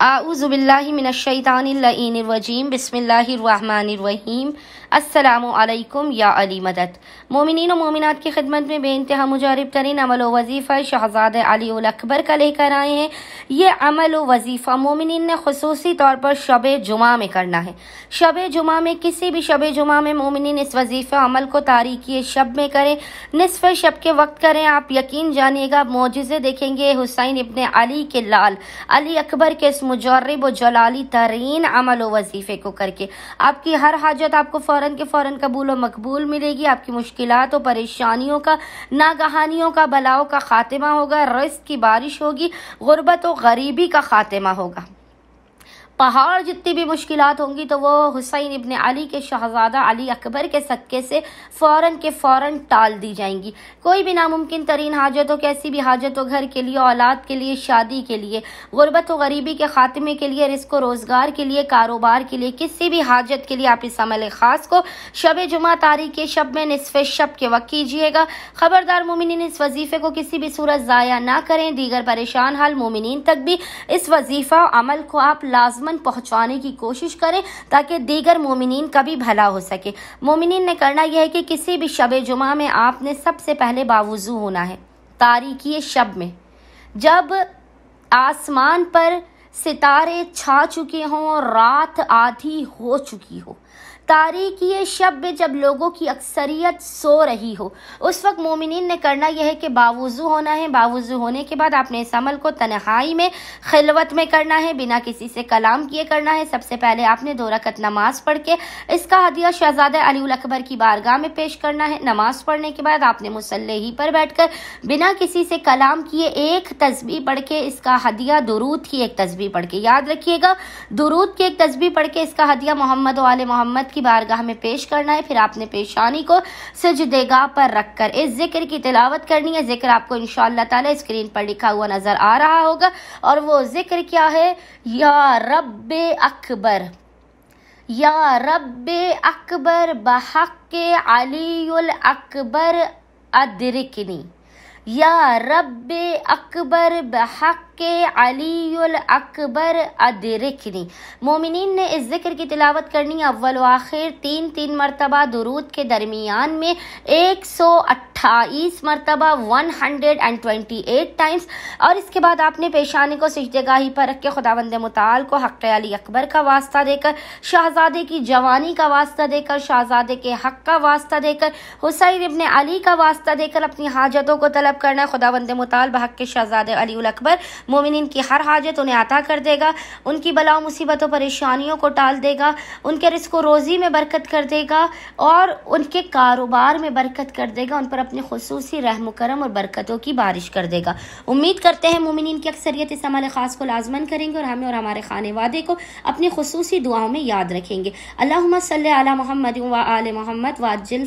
اعوذ باللہ من الشیطان اللعین الرجیم بسم اللہ الرحمن الرحیم السلام علیکم یا علی مدد۔ مومنین و مومنات کی خدمت میں بے انتہا مجرب ترین عمل و وظیفہ شہزاد علی الاکبر کا لے کر آئے ہیں۔ یہ عمل و وظیفہ مومنین نے خصوصی طور پر شب جمعہ میں کرنا ہے۔ شب جمعہ میں کسی بھی شب جمعہ میں مومنین اس وظیفہ عمل کو تاریکی شب میں کریں، نصف شب کے وقت کریں۔ آپ یقین جانیے گا معجزے دیکھیں گے حسین ابن علی کے لال علی اکبر کے اس مجرب و جلالی ترین عمل و وظیفے کو کر کے آپ کی ہر حاجت آپ کو فوراً کے فوراً قبول و مقبول ملے گی۔ آپ کی مشکلات و پریشانیوں کا، ناگہانیوں کا، بلاؤں کا خاتمہ ہوگا، رزق کی بارش ہوگی، غربت و غریبی کا خاتمہ ہوگا۔ پہاڑ جتنی بھی مشکلات ہوں گی تو وہ حسین ابن علی کے شہزادہ علی اکبر کے صدقے سے فوراً کے فوراً ٹال دی جائیں گی۔ کوئی بھی ناممکن ترین حاجت ہو، کیسی بھی حاجت ہو، گھر کے لیے، اولاد کے لیے، شادی کے لیے، غربت و غریبی کے خاتمے کے لیے، رزق و روزگار کے لیے، کاروبار کے لیے، کسی بھی حاجت کے لیے آپ اس عمل خاص کو شب جمعہ تاریکی شب میں نصف شب کے وقت کیجیے گا۔ خبردار مومنین اس وظیفے کو کسی بھی صورت ضائع نہ کریں۔ دیگر پریشان حال مومنین تک بھی اس وظیفہ عمل کو آپ لازماً پہنچانے کی کوشش کریں تاکہ دیگر مومنین کا بھی بھلا ہو سکے۔ مومنین نے کرنا یہ ہے کہ کسی بھی شب جمعہ میں آپ نے سب سے پہلے باوضو ہونا ہے۔ تاریکی شب میں جب آسمان پر ستارے چھا چکے ہوں اور رات آدھی ہو چکی ہو، تاریکی شب میں جب لوگوں کی اکثریت سو رہی ہو، اس وقت مومنین نے کرنا یہ ہے کہ باوضو ہونا ہے۔ باوضو ہونے کے بعد آپ نے اس عمل کو تنہائی میں، خلوت میں کرنا ہے، بنا کسی سے کلام کیے کرنا ہے۔ سب سے پہلے آپ نے 2 رکعت نماز پڑھ کے اس کا ہدیہ شہزادہ علی الاکبر کی بارگاہ میں پیش کرنا ہے۔ نماز پڑھنے کے بعد آپ نے مصلی ہی پر بیٹھ کر بنا کسی سے کلام کیے ایک تسبیح پڑھ کے اس کا ہدیہ، درود کی ایک تسبیح پڑھ کے، یاد رکھیے گا درود کی ایک تسبیح پڑھ کے اس کا ہدیہ محمد و آل محمد کی بارگاہ میں پیش کرنا ہے۔ پھر آپ نے پیشانی کو سجدے گاہ پر رکھ کر اس ذکر کی تلاوت کرنی ہے۔ ذکر آپ کو انشاءاللہ تعالی اسکرین پر لکھا ہوا نظر آ رہا ہوگا، اور وہ ذکر کیا ہے؟ یا رب اکبر، یا رب اکبر بحق علی الاکبر ادرکنی، یا رب اکبر بحق علی الاکبر ادرکنی۔ مومنین نے اس ذکر کی تلاوت کرنی اول و آخر 3 مرتبہ، درود کے درمیان میں 128 مرتبہ 128 ٹائمز، اور اس کے بعد آپ نے پیشانی کو سجدے گاہی پر رکھ کے خداوند متعال کو حق علی اکبر کا واسطہ دے کر، شہزادے کی جوانی کا واسطہ دے کر، شہزادے کے حق کا واسطہ دے کر، حسین ابن علی کا واسطہ دے کر اپنی حاجتوں کو طلب کرنا۔ خداوند متعال بحق کے شہزادے علی الاکبر مومنین کی ہر حاجت انہیں عطا کر دے گا، ان کی بلاؤں مصیبتوں پریشانیوں کو ٹال دے گا، ان کے رزق و روزی میں برکت کر دے گا، اور ان کے کاروبار میں برکت کر دے گا، ان پر اپنے خصوصی رحم و کرم اور برکتوں کی بارش کر دے گا۔ امید کرتے ہیں مومنین کی اکثریت اس عمل خاص کو لازماً کریں گے اور ہمیں اور ہمارے خانوادے کو اپنی خصوصی دعاؤں میں یاد رکھیں گے۔ اللہم صلی علی محمد و آل محمد وعجل